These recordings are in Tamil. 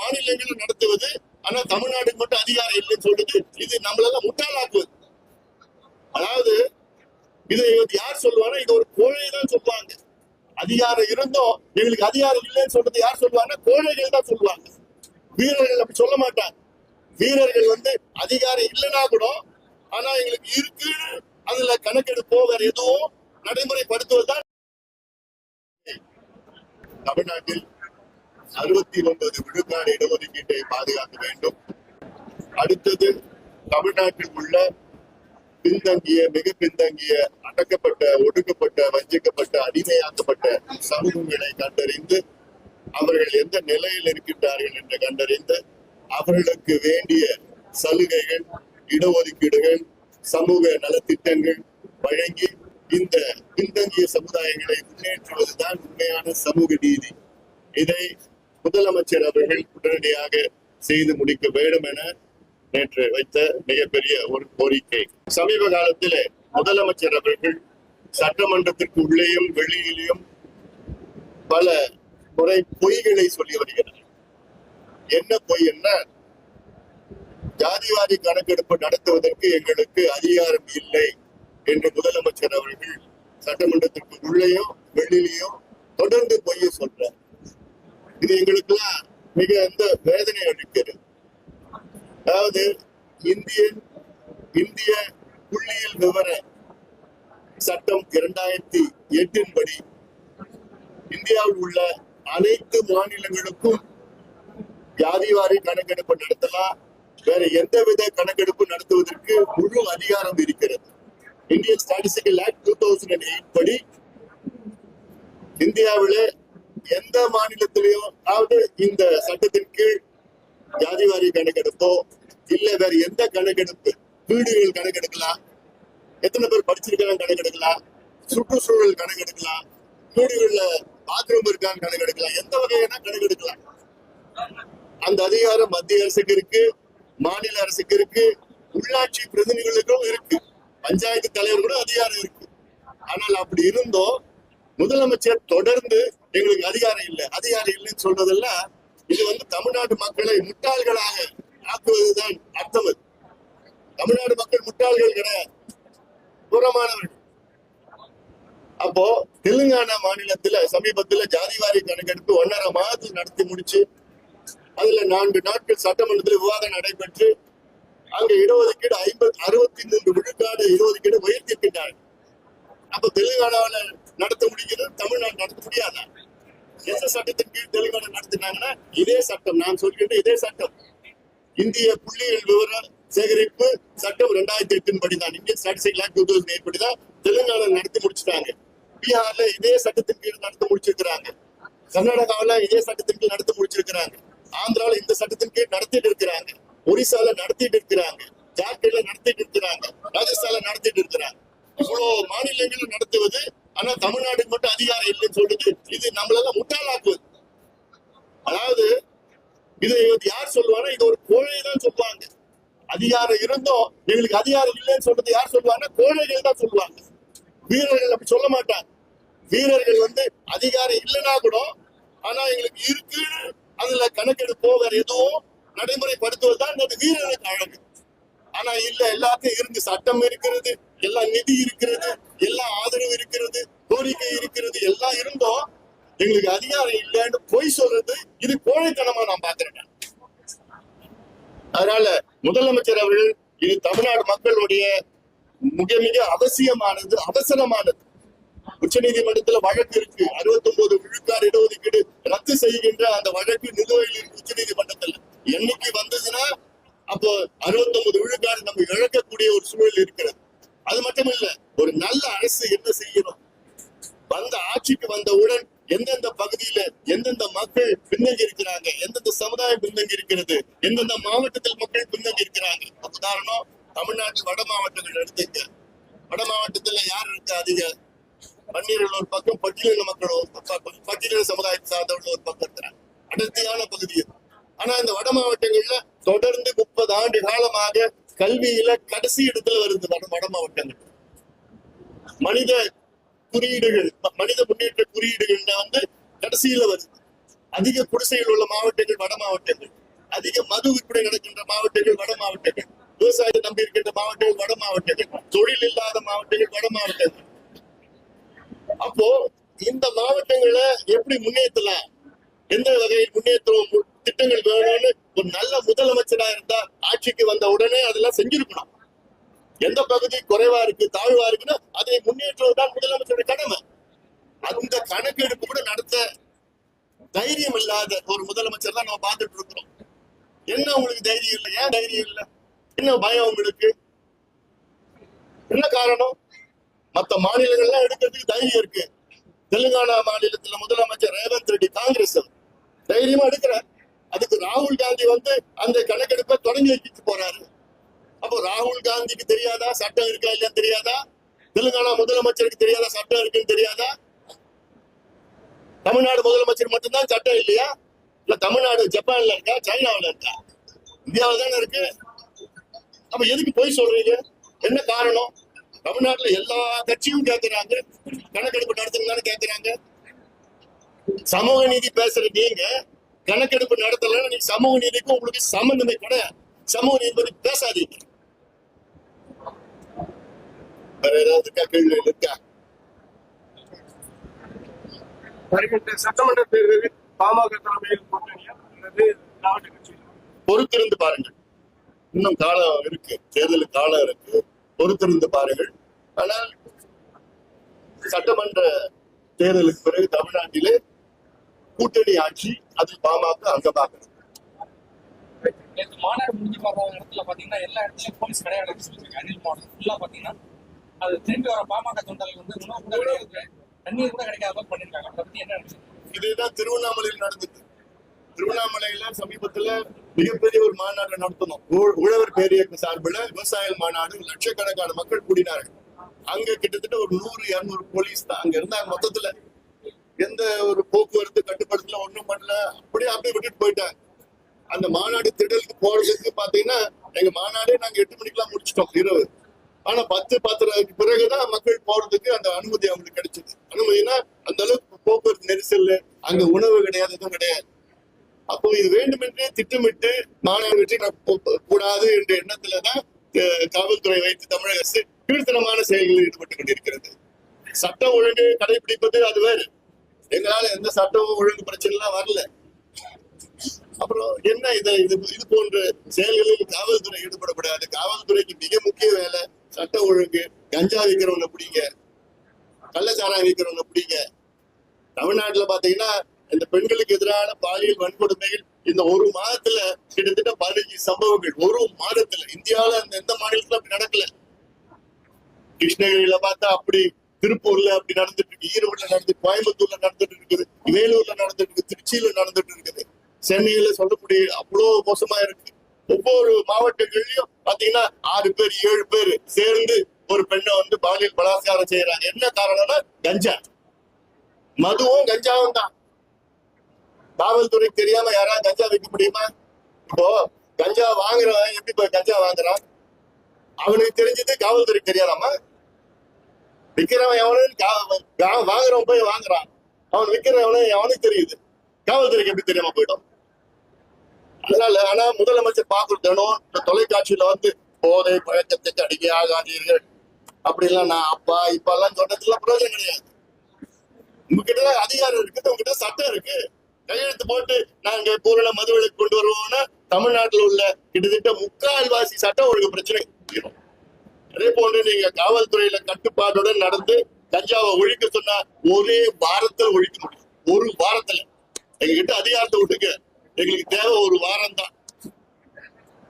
மாநிலங்களும் நடத்துவது. ஆனா தமிழ்நாட்டுக்கு மட்டும் அதிகாரம் இல்லைன்னு சொல்றது இது நம்மளெல்லாம் முட்டாளாக்குவது. அதாவது இதை யார் சொல்லுவாங்கன்னா இது ஒரு கோழையை தான் சொல்லுவாங்க. அதிகாரம் இருந்தோம் எங்களுக்கு அதிகாரம் இல்லைன்னு சொல்றது யார் சொல்லுவாங்கன்னா கோழைகள் தான் சொல்லுவாங்க. வீரர்கள் அப்படி சொல்ல மாட்டாங்க. வீரர்கள் அதிகாரம் இல்லைன்னா கூட ஆனா எங்களுக்கு இருக்கு அதுல கணக்கெடுப்போ வேற எதுவும் நடைமுறைப்படுத்துவதுதான். தமிழ்நாட்டில் 69 விழுக்காடு இடஒதுக்கீட்டை பாதுகாக்க வேண்டும். அடுத்தது தமிழ்நாட்டில் உள்ள பின்தங்கிய மிக பின்தங்கிய அடக்கப்பட்ட ஒடுக்கப்பட்ட வஞ்சிக்கப்பட்ட அடிமையாக்கப்பட்ட சமூகங்களை கண்டறிந்து அவர்கள் எந்த நிலையில் இருக்கின்றார்கள் என்று கண்டறிந்து அவர்களுக்கு வேண்டிய சலுகைகள் இடஒதுக்கீடுகள் சமூக நலத்திட்டங்கள் வழங்கி இந்த பின்தங்கிய சமுதாயங்களை முன்னேற்றுவதுதான் உண்மையான சமூக நீதி. இதை முதலமைச்சர் அவர்கள் உடனடியாக செய்து முடிக்க வேண்டும் என நேற்று வைத்த மிகப்பெரிய ஒரு கோரிக்கை. சமீப காலத்தில் முதலமைச்சர் அவர்கள் சட்டமன்றத்திற்கு உள்ளேயும் வெளியிலேயும் பல முறை பொய்களை சொல்லி வருகிறார். என்ன பொய்? என்ன ஜாதிவாரி கணக்கெடுப்பு நடத்துவதற்கு எங்களுக்கு அதிகாரம் இல்லை என்று முதலமைச்சர் அவர்கள் சட்டமன்றத்திற்கு உள்ளேயும் வெளியிலையும் தொடர்ந்து பொய்யை சொல்றார். இது எங்களுக்கெல்லாம் மிக வேதனை அளிக்கிறது. அதாவது இந்திய புள்ளியியல் விவர சட்டம் 2008 படி இந்தியாவில் உள்ள அனைத்து மாநிலங்களுக்கும் ஜாதிவாரி கணக்கெடுப்பு நடத்தலாம். வேற எந்தவித கணக்கெடுப்பு நடத்துவதற்கு முழு அதிகாரம் இருக்கிறது. இந்தியன் ஸ்டாட்டிஸ்டிக்கல் ஆக்ட் 2008 படி இந்தியாவில எந்த மாநிலத்திலையும் அதாவது இந்த சட்டத்தின் கீழ் ஜாதிவாரி கணக்கெடுப்போ இல்ல வேற எந்த கணக்கெடுப்பு வீடுகள் கணக்கெடுக்கலாம், எத்தனை பேர் படிச்சிருக்காங்க கணக்கெடுக்கலாம், சுற்றுச்சூழல் கணக்கெடுக்கலாம், வீடுகள்ல பாத்ரூம் இருக்கான்னு கணக்கெடுக்கலாம், எந்த வகையான கணக்கெடுக்கலாம். அந்த அதிகாரம் மத்திய அரசுக்கு இருக்கு, மாநில அரசுக்கு இருக்கு, உள்ளாட்சி பிரதிநிதிகளுக்கும் இருக்கு, பஞ்சாயத்து தலைவர்களும் அதிகாரம் இருக்கு. ஆனால் அப்படி இருந்தோம் முதலமைச்சர் தொடர்ந்து எங்களுக்கு அதிகாரம் இல்லைன்னு சொல்றதெல்லாம் இது தமிழ்நாட்டு மக்களை முட்டாள்களாக ஆக்குவதுதான் அர்த்தம். தமிழ்நாடு மக்கள் முட்டாள்கள் கிடையாது, தூரமானவர்கள். அப்போ தெலுங்கானா மாநிலத்துல சமீபத்துல ஜாதிவாரி கணக்கெடுப்பு 1.5 மாதத்தில் நடத்தி முடிச்சு அதுல 4 நாட்கள் சட்டமன்றத்தில் விவாதம் நடைபெற்று அங்க இடஒதுக்கீடு 63 விழுக்காடு இடஒதுக்கீடு உயர்த்திருக்கின்றார்கள். அப்ப தெலுங்கானாவில நடத்த முடிகிறது, தமிழ்நாடு நடத்த முடியாதா? எந்த சட்டத்தின் கீழ் தெலுங்கானா நடத்தினாங்கன்னா இதே சட்டம், நான் சொல்கின்ற இதே சட்டம், இந்திய புள்ளியியல் விவர சேகரிப்பு சட்டம் 2008 படிதான், இந்தியன் ஸ்டாட்டிஸ்டிக்கல் ஆக்ட் 2008 படிதான் தெலுங்கானா நடத்தி முடிச்சுட்டாங்க. பீகார்ல இதே சட்டத்தின் கீழ் நடத்தி முடிச்சிருக்கிறாங்க, கர்நாடகாவில இதே சட்டத்தின் கீழ் நடத்தி முடிச்சிருக்கிறாங்க, ஆந்திரால இந்த சட்டத்தின் கீழ் நடத்திட்டு இருக்கிறாங்க, ஒரிசால நடத்திட்டு இருக்கிறாங்க, ஜார்க்கண்ட்ல நடத்திட்டு இருக்கிறாங்க, ராஜஸ்தான்ல நடத்திட்டு இருக்கிறாங்க. இவ்வளவு மாநிலங்களும் நடத்துவது. ஆனா தமிழ்நாட்டுக்கு மட்டும் அதிகாரம் இல்லைன்னு சொல்றது இது நம்மளெல்லாம் முட்டாளாக்குவது. அதாவது இதை யார் சொல்லுவாங்கன்னா இது ஒரு கோழையை தான் சொல்லுவாங்க. அதிகாரம் இருந்தோம் எங்களுக்கு அதிகாரம் இல்லைன்னு சொல்றது யார் சொல்லுவாங்கன்னா கோழைகள் தான் சொல்லுவாங்க. வீரர்கள் அப்படி சொல்ல மாட்டாங்க. வீரர்கள் அதிகாரம் இல்லைன்னா கூட ஆனா எங்களுக்கு இருக்கு அதுல கணக்கெடுப்போ வேற எதுவும் நடைமுறைப்படுத்துவதுதான் அது வீரர்களுக்கு அழகு. ஆனா இல்ல, எல்லாத்தையும் இருந்து சட்டம் இருக்கிறது, எல்லா நிதி இருக்கிறது, எல்லா ஆதரவு இருக்கிறது, கோரிக்கை இருக்கிறது, எல்லாம் இருந்தோம் எங்களுக்கு அதிகாரம் இல்லைன்னு பொய் சொல்றது இது கோழைத்தனமா நான் பாக்குறேன். அதனால முதலமைச்சர் அவர்கள் இது தமிழ்நாடு மக்களுடைய மிக மிக அவசியமானது, அவசரமானது. உச்ச நீதிமன்றத்துல வழக்கு இருக்கு, 69 விழுக்காடு இடஒதுக்கீடு ரத்து செய்கின்ற அந்த வழக்கு நிலுவையில் இருக்கு உச்ச நீதிமன்றத்துல. என்னைக்கு வந்ததுன்னா அப்போ 69 விழுக்காடு நம்ம இழக்கக்கூடிய ஒரு சூழல் இருக்கிறது. அது மட்டும் இல்ல, ஒரு நல்ல அரசு என்ன செய்யணும், ஆட்சிக்கு வந்தவுடன் எந்தெந்த பகுதியில எந்தெந்த மக்கள் பின்னங்கி இருக்கிறாங்க, எந்தெந்த சமுதாயம் பின்னங்கி இருக்கிறது, எந்தெந்த மாவட்டத்தில் மக்கள் பின்னங்கி இருக்கிறாங்க. உதாரணம் தமிழ்நாட்டில் வட மாவட்டங்கள் எடுத்துங்க. வட மாவட்டத்துல யார் இருக்கு அதிக? பன்னீர்கள் ஒரு பக்கம், பட்டியலின மக்கள் ஒரு பக்கம், பட்டியலின சமுதாயத்தை சார்ந்தவர்கள் ஒரு பக்கம் இருக்கிறாங்க, அடர்த்தியான பகுதி. ஆனா இந்த வட மாவட்டங்கள்ல தொடர்ந்து 30 ஆண்டு காலமாக கல்வியில கடைசி இடத்துல வருது வட மாவட்டங்கள். மனித குறியீடுகள், மனித முன்னேற்ற குறியீடுகள்ல கடைசியில வருது. அதிக குடிசைகள் உள்ள மாவட்டங்கள் வட மாவட்டங்கள், அதிக மது விற்பனை நடக்கின்ற மாவட்டங்கள் வட மாவட்டங்கள், விவசாயத்தை நம்பி இருக்கின்ற மாவட்டங்கள் வட மாவட்டங்கள், தொழில் இல்லாத மாவட்டங்கள் வட மாவட்டங்கள். அப்போ இந்த மாவட்டங்களை எப்படி முன்னேற்றலாம், எந்த வகையில் முன்னேற்றம் திட்டங்கள் வேணும்னு ஒரு நல்ல முதலமைச்சரா இருந்தா ஆட்சிக்கு வந்த உடனே அதெல்லாம் செஞ்சிருக்கணும். எந்த பகுதி குறைவா இருக்கு தாழ்வா இருக்குன்னா அதை முன்னேற்றுவதுதான் முதலமைச்சருடைய கடமை. அந்த கணக்கெடுப்பு கூட நடத்த தைரியம் இல்லாத ஒரு முதலமைச்சர் தான் நம்ம பார்த்துட்டு இருக்கிறோம். என்ன உங்களுக்கு தைரியம் இல்லை? ஏன் தைரியம் இல்லை? என்ன பயம் உங்களுக்கு? என்ன காரணம்? மற்ற மாநிலங்கள்லாம் எடுக்கிறதுக்கு தைரியம் இருக்கு. தெலுங்கானா மாநிலத்துல முதலமைச்சர் ரேவந்த் ரெட்டி காங்கிரஸ் தைரியமா எடுக்கிறார். அதுக்கு ராகுல் காந்தி அந்த கணக்கெடுப்பை தொடங்கி வச்சுட்டு போறாரு. அப்போ ராகுல் காந்திக்கு தெரியாதா சட்டம் இருக்கா இல்லையான்னு தெரியாதா? தெலுங்கானா முதலமைச்சருக்கு தெரியாதா சட்டம் இருக்குன்னு தெரியாதா? தமிழ்நாடு முதலமைச்சர் மட்டும்தான் சட்டம் இல்லையா? இல்ல தமிழ்நாடு ஜப்பான்ல இருக்கா, சைனாவில இருக்கா? இந்தியாவில தானே இருக்கு. அப்ப எதுக்கு போய் சொல்றீங்க? என்ன காரணம்? தமிழ்நாட்டுல எல்லா கட்சியும் கேட்கிறாங்க, கணக்கெடுப்பு நடத்துங்கன்னு கேட்கிறாங்க. சமூக நீதி பேசுற நீங்க கணக்கெடுப்பு நடத்தலன்னு நீங்க சமூக நீதிக்கும் உங்களுக்கு சம்பந்தமே கிடையாது. சமூக நீதி பத்தி பேசாதீங்க. வேற ஏதாவது இருக்கா? கேள்வி இருக்கா? வருகின்ற சட்டமன்ற தேர்தலில் பாமக தலைமையில் கூட்டணியா அல்லது திராவிட கட்சியில்? பொறுத்திருந்து பாருங்கள். இன்னும் காலம் இருக்கு, தேர்தலுக்கு காலம் இருக்கு, பொறுத்திருந்து பாருங்கள். ஆனால் சட்டமன்ற தேர்தலுக்கு பிறகு தமிழ்நாட்டிலே கூட்டணி ஆட்சி, அதில் பாமக அங்கமாக இருக்கு. மாநாடு முடிஞ்சு வர இடத்துல பாத்தீங்கன்னா எல்லா இடத்துலயும் போலீஸ் கிடையாது சொல்லிருக்காங்க. அணில் மாவட்டம் ஃபுல்லா பாத்தீங்கன்னா அது திரும்பி வர பாமக தொண்டர்கள் உணவு கூட கிடையாது, தண்ணீர் கூட கிடைக்காத பண்ணிருக்காங்க. அதை பத்தி என்ன நினைச்சீங்க? இதுதான் திருவண்ணாமலையில் நடந்தது. திருவண்ணாமலையில சமீபத்துல மிகப்பெரிய ஒரு மாநாடு நடத்தணும். உழவர் பேரியக்க சார்பில் விவசாய மாநாடு. லட்சக்கணக்கான மக்கள் கூடினார்கள். அங்க கிட்டத்தட்ட ஒரு 100-200 போலீஸ் தான் அங்க இருந்தாங்க. மொத்தத்துல எந்த ஒரு போக்குவரத்து கட்டுப்படுத்தல, ஒண்ணும் பண்ணல, அப்படியே விட்டுட்டு போயிட்டாங்க. அந்த மாநாடு திடலுக்கு போறதுக்கு பாத்தீங்கன்னா எங்க மாநாடே நாங்க 8 மணிக்கெல்லாம் முடிச்சிட்டோம் இரவு. ஆனா 10-10:30 பிறகுதான் மக்கள் போறதுக்கு அந்த அனுமதி அவங்களுக்கு கிடைச்சது. அனுமதினா அந்த அளவுக்கு போக்குவரத்து நெரிசல், அங்க உணவு கிடையாது, எதுவும் கிடையாது. அப்போ இது வேண்டுமென்றே திட்டமிட்டு மாநாடு வெற்றி கூடாது என்ற எண்ணத்துலதான் காவல்துறை வைத்து தமிழக அரசு கீழ்த்தனமான செயல்களில் ஈடுபட்டு கொண்டிருக்கிறது. சட்டம் ஒழுங்கு கடைபிடிப்பது அது வேறு. எங்களால எந்த சட்டமும் ஒழுங்கு பிரச்சனை எல்லாம் வரல. அப்புறம் என்ன இது போன்ற செயல்களில் காவல்துறை ஈடுபடக்கூடாது. காவல்துறைக்கு மிக முக்கிய வேலை சட்ட ஒழுங்கு. கஞ்சா விற்கிறவங்க பிடிங்க, கள்ளச்சாராயம் விற்கிறவங்க பிடிங்க. தமிழ்நாட்டுல பாத்தீங்கன்னா இந்த பெண்களுக்கு எதிரான பாலியல் வன்கொடுமைகள் இந்த ஒரு மாதத்துல கிட்டத்தட்ட 15 சம்பவங்கள். ஒரு மாதத்துல. இந்தியாவில எந்த மாநிலத்துல அப்படி நடக்கல. கிருஷ்ணகிரியில பார்த்தா அப்படி, திருப்பூர்ல அப்படி நடந்துட்டு இருக்கு, ஈரோடுல நடந்துட்டு, கோயம்புத்தூர்ல நடந்துட்டு இருக்குது, வேலூர்ல நடந்துட்டு இருக்கு, திருச்சியில நடந்துட்டு இருக்குது, சென்னையில சொல்லக்கூடிய அவ்வளவு மோசமா இருக்கு. ஒவ்வொரு மாவட்டங்கள்லயும் பாத்தீங்கன்னா 6 பேர் 7 பேர் சேர்ந்து ஒரு பெண்ணை பாலியல் பலாத்காரம் செய்யறாங்க. என்ன காரணம்னா கஞ்சா. மதுவும் கஞ்சாவும் தான். காவல்துறைக்கு தெரியாம யாராவது கஞ்சா விற்க முடியுமா? இப்போ கஞ்சா வாங்குறவன் எப்படி போய் கஞ்சா வாங்குறான்? அவனுக்கு தெரிஞ்சது காவல்துறைக்கு தெரியாதாமா? விற்கிறவன் எவனு வாங்குறவன் போய் வாங்குறான், அவன் விற்கிறவனு எவனுக்கு தெரியுது, காவல்துறைக்கு எப்படி தெரியாம போயிடும்? அதனால ஆனா முதலமைச்சர் பாக்குறதும் இந்த தொலைக்காட்சியில போதை பழக்கத்துக்கு அடிக்கை ஆகாதீர்கள் அப்படிலாம் நான் அப்பா இப்ப எல்லாம் சொல்றதுலாம் பிரயோஜனம் கிடையாது. உங்ககிட்ட அதிகாரம் இருக்குது, உங்ககிட்ட சட்டம் இருக்கு. கையெழுத்து போட்டு நாங்க பூரண மதுவிலக்கு கொண்டு வருவோம்னா தமிழ்நாட்டில் உள்ள கிட்டத்தட்ட 3/4 சட்டம் ஒழுங்கு பிரச்சனை தீரும். அதே போன்று நீங்க காவல்துறையில கட்டுப்பாட்டுடன் நடந்து கஞ்சாவை ஒழிக்க சொன்னா ஒரே வாரத்துல ஒழிக்க முடியும். ஒரு வாரத்துல. எங்ககிட்ட அதிகாரத்தை விட்டுங்க, எங்களுக்கு தேவை ஒரு வாரம் தான்.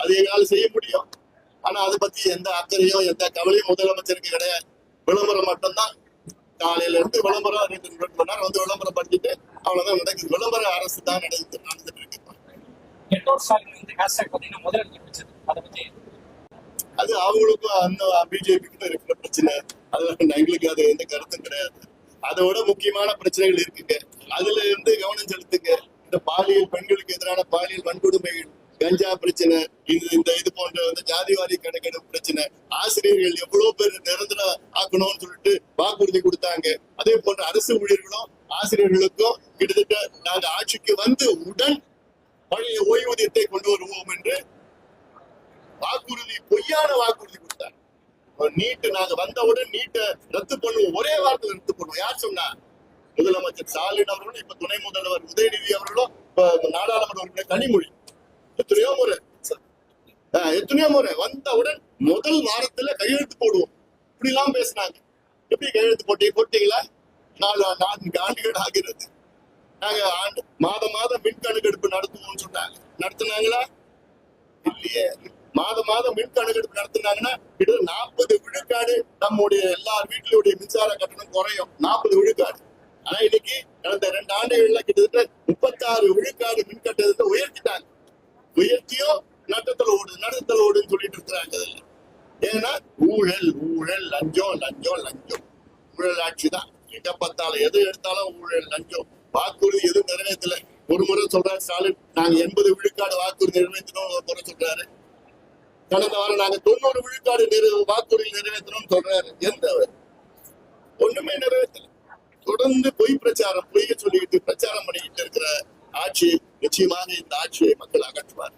அது எங்களால செய்ய முடியும். ஆனா அதை பத்தி எந்த அக்கறையும் எந்த கவலையும் முதலமைச்சருக்கு கிடையாது. விளம்பரம் மட்டும்தான். காலையில இருந்து விளம்பரம் 2 மணி நேரம் விளம்பரம் பண்ணிட்டு அவ்வளவுதான் நடக்குது. விளம்பர அரசு தான் நடந்துட்டு இருக்கு. அது அவங்களுக்கும் அந்த பிஜேபிக்கும் இருக்கிற பிரச்சனை. அது எங்களுக்கு அது எந்த கருத்தும் கிடையாது. அதோட முக்கியமான பிரச்சனைகள் இருக்குங்க. அதுல இருந்து கவனம் செலுத்துங்க. இந்த பாலியல், பெண்களுக்கு எதிரான பாலியல் வன்கொடுமைகள், கஞ்சா பிரச்சனை, இது போன்ற ஜாதிவாரி கணக்கெடுப்பு பிரச்சனை, ஆசிரியர்கள் எவ்வளவு பேர் நிரந்தரம் ஆக்கணும்னு சொல்லிட்டு வாக்குறுதி கொடுத்தாங்க. அதே போன்ற அரசு ஊழியர்களும் ஆசிரியர்களுக்கும் கிட்டத்தட்ட நாங்க ஆட்சிக்கு வந்து உடன் பழைய ஓய்வூதியத்தை கொண்டு வருவோம் என்று வாக்குறுதி, பொய்யான வாக்குறுதி கொடுத்தார். நீட்டு நாங்க வந்தவுடன் நீட்டை ரத்து பண்ணுவோம், ஒரே வாரத்தில் ரத்து பண்ணுவோம். யார் சொன்னா? முதலமைச்சர் ஸ்டாலின் அவர்களும், இப்ப துணை முதல்வர் உதயநிதி அவர்களும், இப்ப நாடாளுமன்ற உறுப்பினர் கனிமொழி எத்தனையோ முறை வந்தவுடன் முதல் வாரத்துல கையெழுத்து போடுவோம் இப்படி எல்லாம் பேசினாங்க. எப்படி கையெழுத்து போட்டீங்களா? 4 ஆண்டுகள் ஆகிறது. நாங்க மாதம் மின் கணக்கெடுப்பு நடத்துவோம்னு சொன்னாங்க. நடத்தினாங்களா? இல்லையே. மாதம் மின் கணக்கெடுப்பு நடத்தினாங்கன்னா கிட்ட 40 விழுக்காடு நம்முடைய எல்லார் வீட்டிலுடைய மின்சார கட்டணம் குறையும். 40 விழுக்காடு. ஆனா இன்னைக்கு கடந்த 2 ஆண்டுகள்ல கிட்டத்தட்ட 36 விழுக்காடு மின் கட்டணத்தை உயர்த்திட்டாங்க. உயர்த்தியோ நட்டத்துல ஓடுன்னு சொல்லிட்டு இருக்கிறாங்க. ஏன்னா ஊழல் லஞ்சம் ஊழல் ஆட்சி தான். எங்க பார்த்தாலும் எது எடுத்தாலும் ஊழல் லஞ்சம். வாக்குறுதி எதுவும் நிறைவேற்றல. ஒரு முறை சொல்றாரு ஸ்டாலின், நாங்க 80 விழுக்காடு வாக்குறுதி நிறைவேற்றணும். ஒரு முறை சொல்றாரு, கடந்த வாரம் நாங்க 90 விழுக்காடு வாக்குறுதி நிறைவேற்றணும்னு சொல்றாரு. எந்த ஒண்ணுமே நிறைவேற்றல. தொடர்ந்து பொய் பிரச்சாரம், பொய்ய சொல்லிட்டு பிரச்சாரம் பண்ணிக்கிட்டு இருக்கிற ஆட்சி நிச்சயமாக இந்த ஆட்சியை மக்கள் அகற்றுவார்.